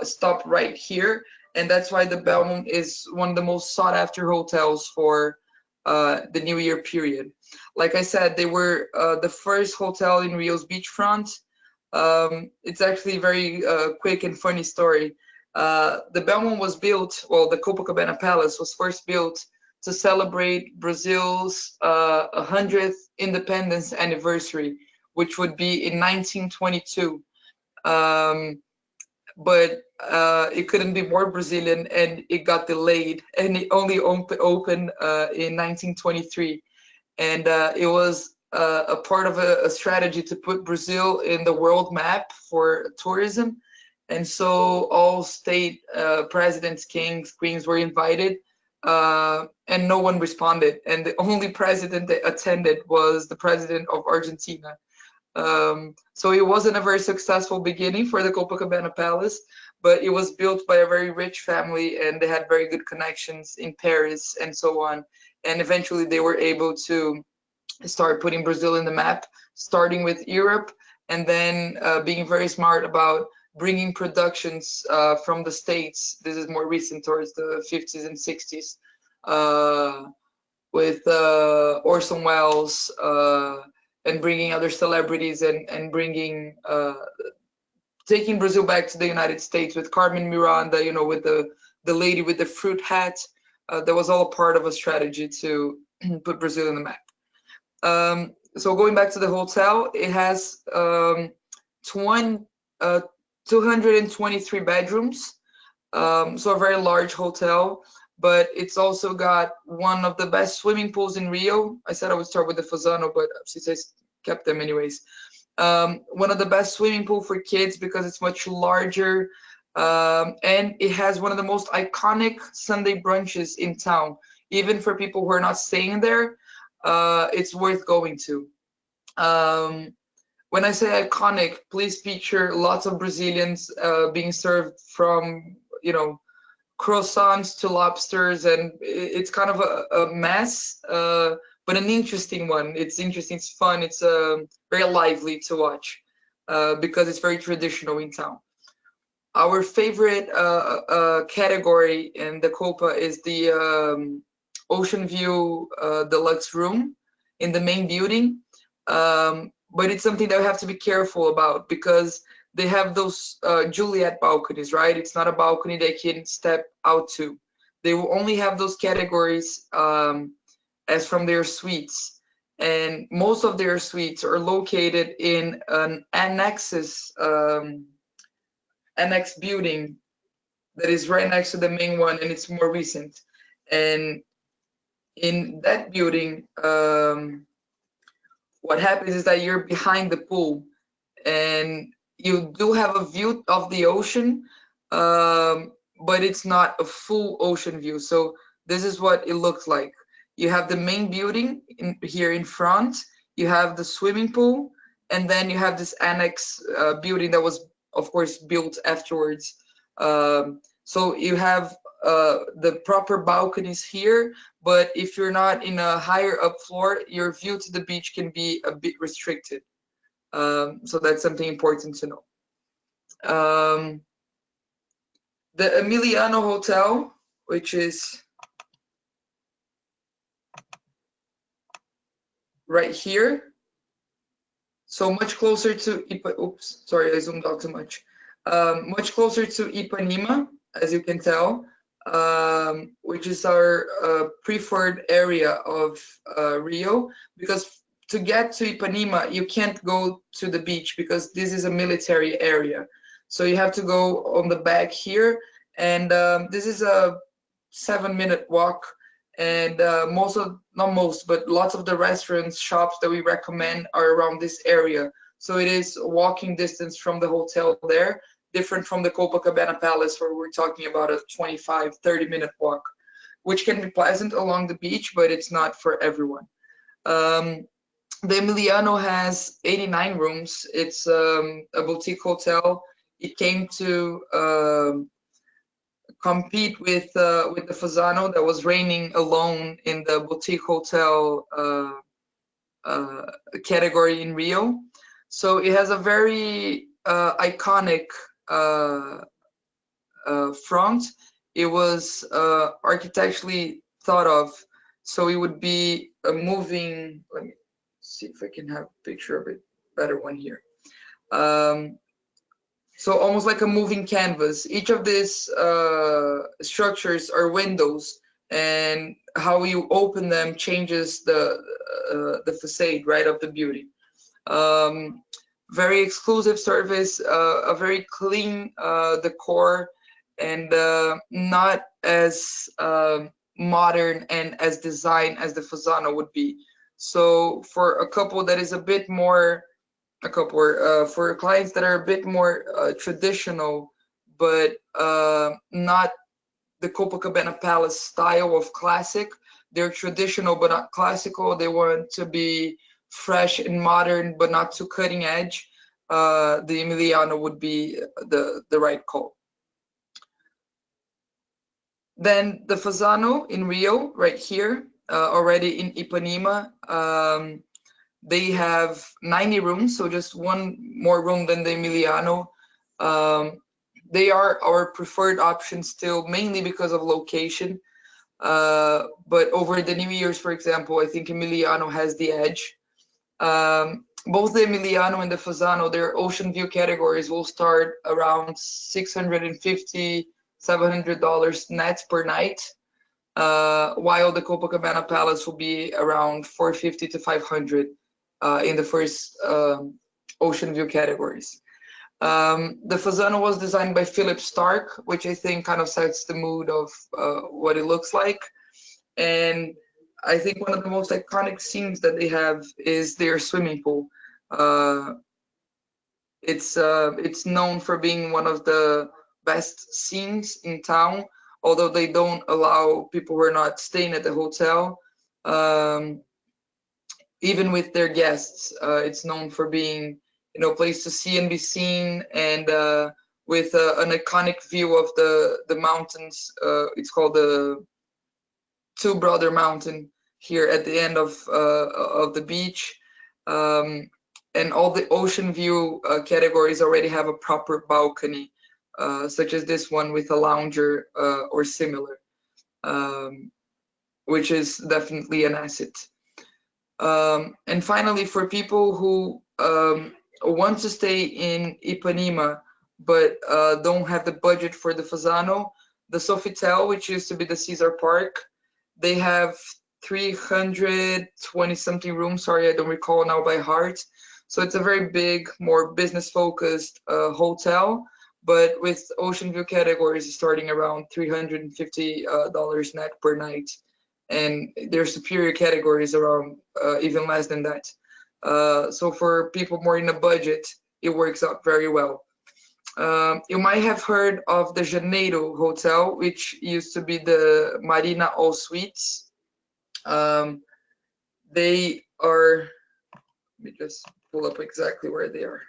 stop right here, and that's why the Belmont is one of the most sought after hotels for the New Year period. Like I said, they were the first hotel in Rio's beachfront. It's actually a very quick and funny story. The Belmont was built, well, the Copacabana Palace was first built to celebrate Brazil's 100th independence anniversary, which would be in 1922. But it couldn't be more Brazilian, and it got delayed, and it only opened in 1923. And it was a part of a strategy to put Brazil in the world map for tourism. And so all state presidents, kings, queens were invited, and no one responded. And the only president that attended was the president of Argentina. So it wasn't a very successful beginning for the Copacabana Palace, but it was built by a very rich family, and they had very good connections in Paris and so on. And eventually they were able to start putting Brazil in the map, starting with Europe, and then being very smart about bringing productions from the States. This is more recent, towards the 50s and 60s, with Orson Welles, and bringing other celebrities, and bringing taking Brazil back to the United States with Carmen Miranda, you know, with the lady with the fruit hat. That was all a part of a strategy to put Brazil in the map. So going back to the hotel, it has 223 bedrooms, so a very large hotel, but it's also got one of the best swimming pools in Rio. I said I would start with the Fusano, but since I kept them anyways. One of the best swimming pool for kids because it's much larger, and it has one of the most iconic Sunday brunches in town. Even for people who are not staying there, it's worth going to. When I say iconic, please picture lots of Brazilians being served from, you know, croissants to lobsters, and it's kind of a mess, but an interesting one. It's interesting, it's fun, it's very lively to watch because it's very traditional in town. our favorite category in the Copa is the ocean view deluxe room in the main building. But it's something that we have to be careful about because they have those Juliet balconies, right? It's not a balcony they can step out to. They will only have those categories as from their suites. And most of their suites are located in an annex building that is right next to the main one, and it's more recent. And in that building, what happens is that you're behind the pool, and you do have a view of the ocean, but it's not a full ocean view. So this is what it looks like. You have the main building here in front, you have the swimming pool, and then you have this annex building that was, of course, built afterwards. So you have the proper balconies here, but if you're not in a higher up floor, your view to the beach can be a bit restricted. So that's something important to know. The Emiliano Hotel, which is right here, so much closer to oops, sorry, I zoomed out too much. Much closer to Ipanema, as you can tell, which is our preferred area of Rio, because to get to Ipanema, you can't go to the beach because this is a military area. So you have to go on the back here, and this is a 7-minute walk. And not most, but lots of the restaurants, shops that we recommend are around this area. So it is walking distance from the hotel there, different from the Copacabana Palace, where we're talking about a 25-30-minute walk, which can be pleasant along the beach, but it's not for everyone. The Emiliano has 89 rooms. It's a boutique hotel. It came to compete with the Fasano that was reigning alone in the boutique hotel category in Rio. So it has a very iconic front. It was architecturally thought of, so it would be a moving. Let me see if I can have a picture of it, better one here. So almost like a moving canvas. Each of these structures are windows, and how you open them changes the facade, right, of the beauty. Very exclusive service, a very clean decor, and not as modern and as designed as the Fasano would be. So for a couple that is a bit more, for clients that are a bit more traditional, but not the Copacabana Palace style of classic. They're traditional but not classical. They want to be fresh and modern but not too cutting edge. The Emiliano would be the right call. Then the Fasano in Rio, right here, already in Ipanema. They have 90 rooms, so just one more room than the Emiliano. They are our preferred option still, mainly because of location. But over the New Year's, for example, I think Emiliano has the edge. Both the Emiliano and the Fasano, their ocean view categories will start around $650, $700 net per night, while the Copacabana Palace will be around $450 to $500 in the first ocean view categories. The Fasano was designed by Philip Stark, which I think kind of sets the mood of what it looks like. And I think one of the most iconic scenes that they have is their swimming pool. It's known for being one of the best scenes in town, although they don't allow people who are not staying at the hotel. Even with their guests, it's known for being, a place to see and be seen, and with an iconic view of the mountains. It's called the Two Brother Mountain here at the end of the beach, and all the ocean view categories already have a proper balcony. such as this one with a lounger or similar, which is definitely an asset. And finally, for people who want to stay in Ipanema but don't have the budget for the Fasano, the Sofitel, which used to be the Caesar Park, they have 320 something rooms. Sorry, I don't recall now by heart. So it's a very big, more business focused hotel, but with ocean view categories starting around $350 net per night. And their superior categories around even less than that. So for people more in a budget, it works out very well. You might have heard of the Janeiro Hotel, which used to be the Marina All Suites. They are, let me just pull up exactly where they are.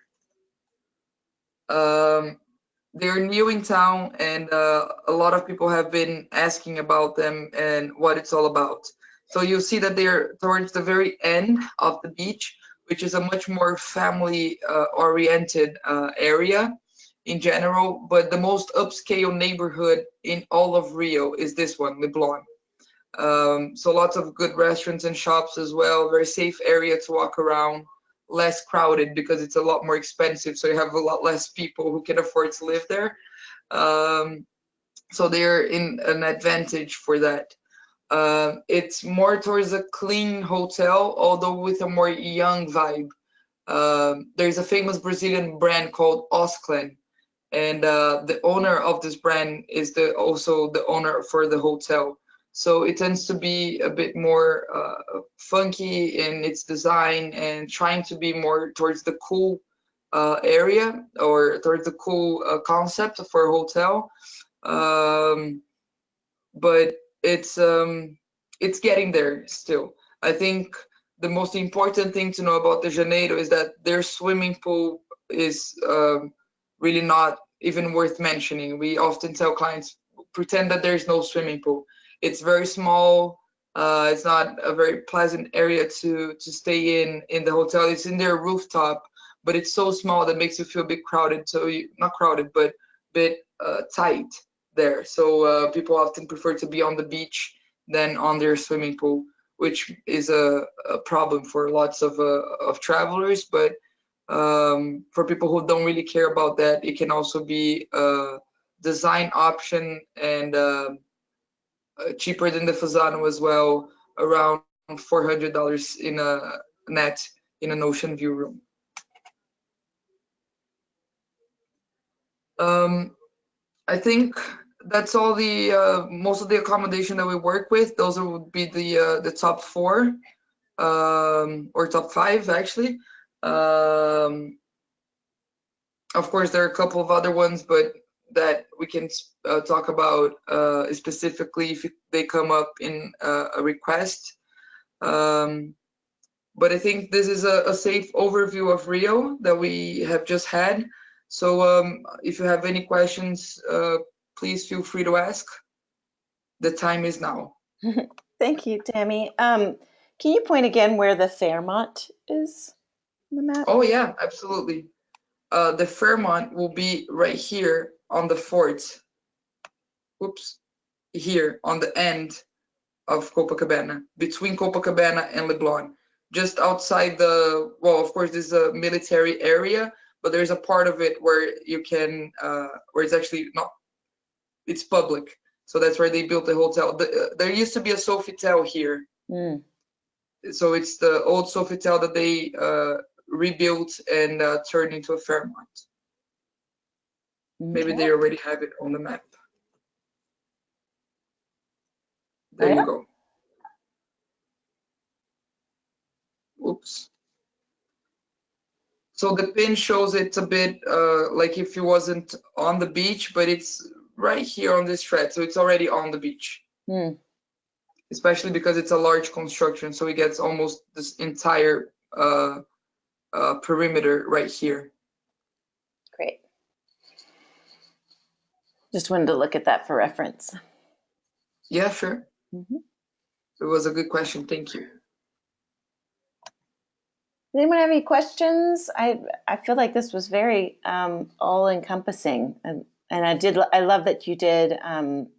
They're new in town, and a lot of people have been asking about them and what it's all about. So you'll see that they're towards the very end of the beach, which is a much more family oriented area in general, but the most upscale neighborhood in all of Rio is this one, Leblon. So lots of good restaurants and shops as well, very safe area to walk around, less crowded because it's a lot more expensive, so you have a lot less people who can afford to live there. So they're in an advantage for that. It's more towards a clean hotel, although with a more young vibe. There's a famous Brazilian brand called Osclen, and the owner of this brand is also the owner for the hotel. So it tends to be a bit more funky in its design and trying to be more towards the cool area or towards the cool concept for a hotel. But it's getting there still. I think the most important thing to know about the Janeiro is that their swimming pool is really not even worth mentioning. We often tell clients, pretend that there's no swimming pool. It's very small. It's not a very pleasant area to stay in the hotel. It's in their rooftop, but it's so small that makes you feel a bit crowded. So not crowded, but a bit tight there. So people often prefer to be on the beach than on their swimming pool, which is a problem for lots of travelers. But for people who don't really care about that, it can also be a design option and cheaper than the Fasano as well, around $400 in a net in an ocean view room. I think that's all the most of the accommodation that we work with. Those would be the top four or top five actually. Of course, there are a couple of other ones, but that we can talk about specifically if they come up in a request. But I think this is a safe overview of Rio that we have just had. So if you have any questions, please feel free to ask. The time is now. Thank you, Tami. Can you point again where the Fairmont is on the map? Oh yeah, absolutely. The Fairmont will be right here on the fort. Oops, here on the end of Copacabana, between Copacabana and Leblon, just outside the, well, of course, this is a military area, but there's a part of it where you can, where it's actually not, it's public. So that's where they built the hotel. There used to be a Sofitel here. Mm. So it's the old Sofitel that they rebuilt and turned into a Fairmont. Maybe Okay. they already have it on the map. There Yeah. you go. Oops. So the pin shows it's a bit like if it wasn't on the beach, but it's right here on this thread. So it's already on the beach. Mm. Especially because it's a large construction. So it gets almost this entire perimeter right here. Great. Just wanted to look at that for reference. Yeah, sure. Mm-hmm. It was a good question. Thank you. Does anyone have any questions? I feel like this was very all-encompassing, and And I love that you did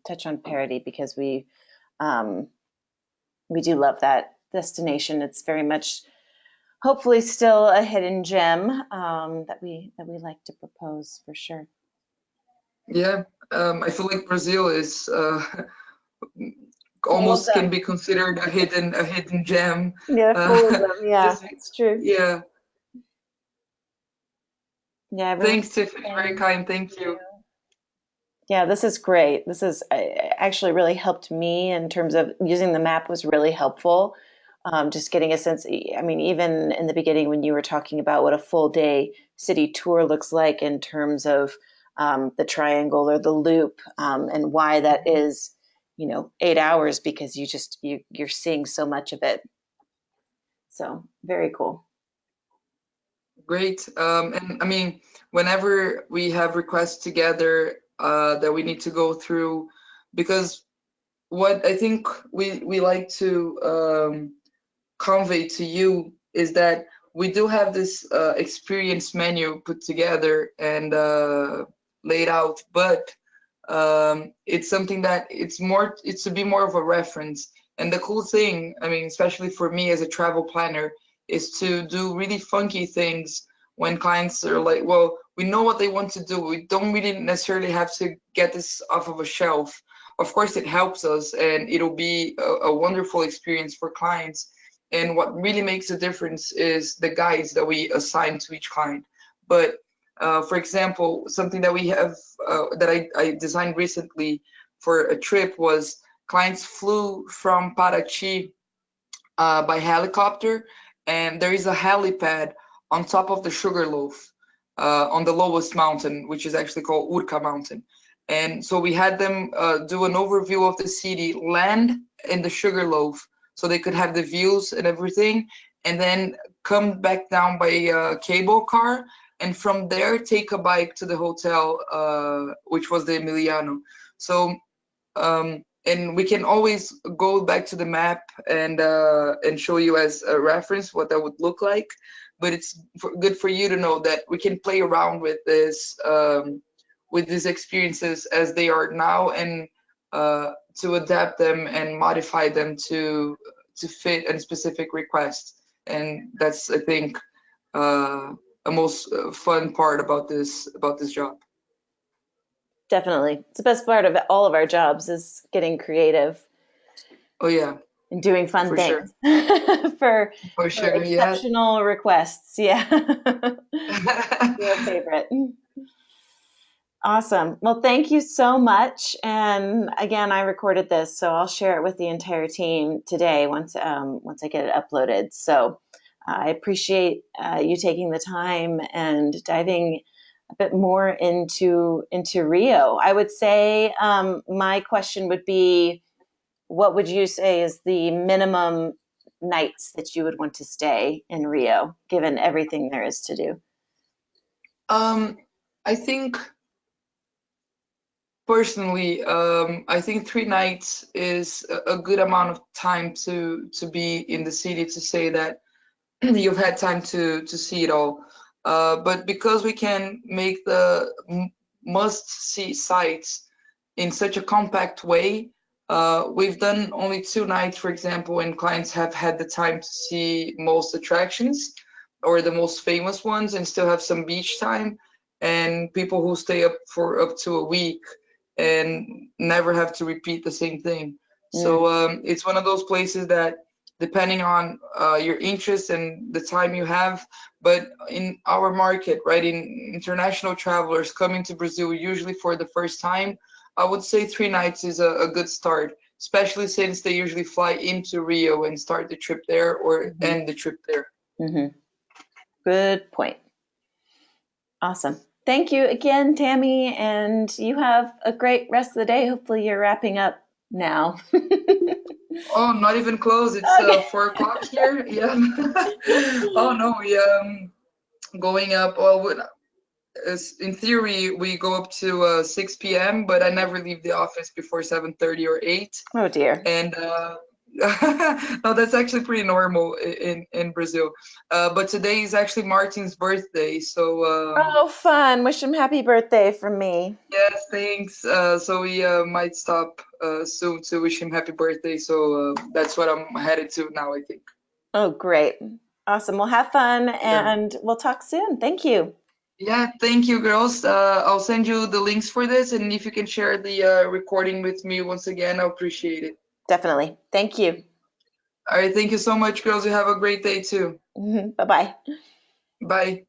touch on parody, because we do love that destination. It's very much, hopefully, still a hidden gem that we like to propose for sure. Yeah, I feel like Brazil is Full of almost can them. be considered a hidden gem. Yeah, full of them. Yeah, Just it's true. yeah. Yeah, everyone's Thanks, Tiffany. Very saying. kind. Thank you. Yeah, this is great. This is actually really helped me in terms of using the map was really helpful. Just getting a sense. I mean, even in the beginning when you were talking about what a full day city tour looks like in terms of the triangle or the loop, and why that is, 8 hours, because you're seeing so much of it. So very cool. Great. And I mean, whenever we have requests together that we need to go through, because what I think we like to convey to you is that we do have this experience menu put together and laid out, but it's something that it's to be more of a reference. And the cool thing, I mean, especially for me as a travel planner, is to do really funky things when clients are like, well, we know what they want to do. We don't really necessarily have to get this off of a shelf. Of course, it helps us and it'll be a wonderful experience for clients. And what really makes a difference is the guides that we assign to each client. But for example, something that we have that I designed recently for a trip was clients flew from Paraty by helicopter, and there is a helipad on top of the Sugarloaf on the lowest mountain, which is actually called Urca Mountain. And so we had them do an overview of the city, land in the Sugarloaf, so they could have the views and everything, and then come back down by cable car, and from there take a bike to the hotel, which was the Emiliano. So and we can always go back to the map and show you as a reference what that would look like. But it's good for you to know that we can play around with these experiences as they are now, and to adapt them and modify them to fit a specific request. And that's, I think, a most fun part about this job. Definitely. It's the best part of all of our jobs is getting creative Oh yeah, and doing fun for sure. things for For sure, yeah. exceptional requests. Yeah. Real favorite. Awesome. Well, thank you so much. And again, I recorded this, so I'll share it with the entire team today once I get it uploaded. So I appreciate you taking the time and diving a bit more into Rio. I would say my question would be, what would you say is the minimum nights that you would want to stay in Rio, given everything there is to do? I think personally, I think 3 nights is a good amount of time to be in the city to say that you've had time to see it all. But because we can make the must-see sites in such a compact way, we've done only 2 nights, for example, and clients have had the time to see most attractions or the most famous ones and still have some beach time, and people who stay up for up to a week and never have to repeat the same thing. So it's one of those places that, depending on your interest and the time you have, but in our market, right, in international travelers coming to Brazil usually for the first time, I would say 3 nights is a good start, especially since they usually fly into Rio and start the trip there or end the trip there. Mm-hmm. Good point. Awesome. Thank you again, Tami, and you have a great rest of the day. Hopefully you're wrapping up now. Oh, not even close. It's Okay. 4 o'clock here. Yeah. Oh no, we going up. Well, in theory we go up to 6 p.m., but I never leave the office before 7:30 or 8. Oh dear. And No, that's actually pretty normal in Brazil. But today is actually Martin's birthday, so Oh, fun. Wish him happy birthday from me. yes, thanks. So we might stop soon to wish him happy birthday. So that's what I'm headed to now, I think. Oh, great. Awesome. Well, have fun Yeah. and we'll talk soon. Thank you. Yeah, thank you, girls. I'll send you the links for this, and if you can share the recording with me once again, I'll appreciate it. Definitely. Thank you. All right, thank you so much, girls. You have a great day too. Bye bye. Bye.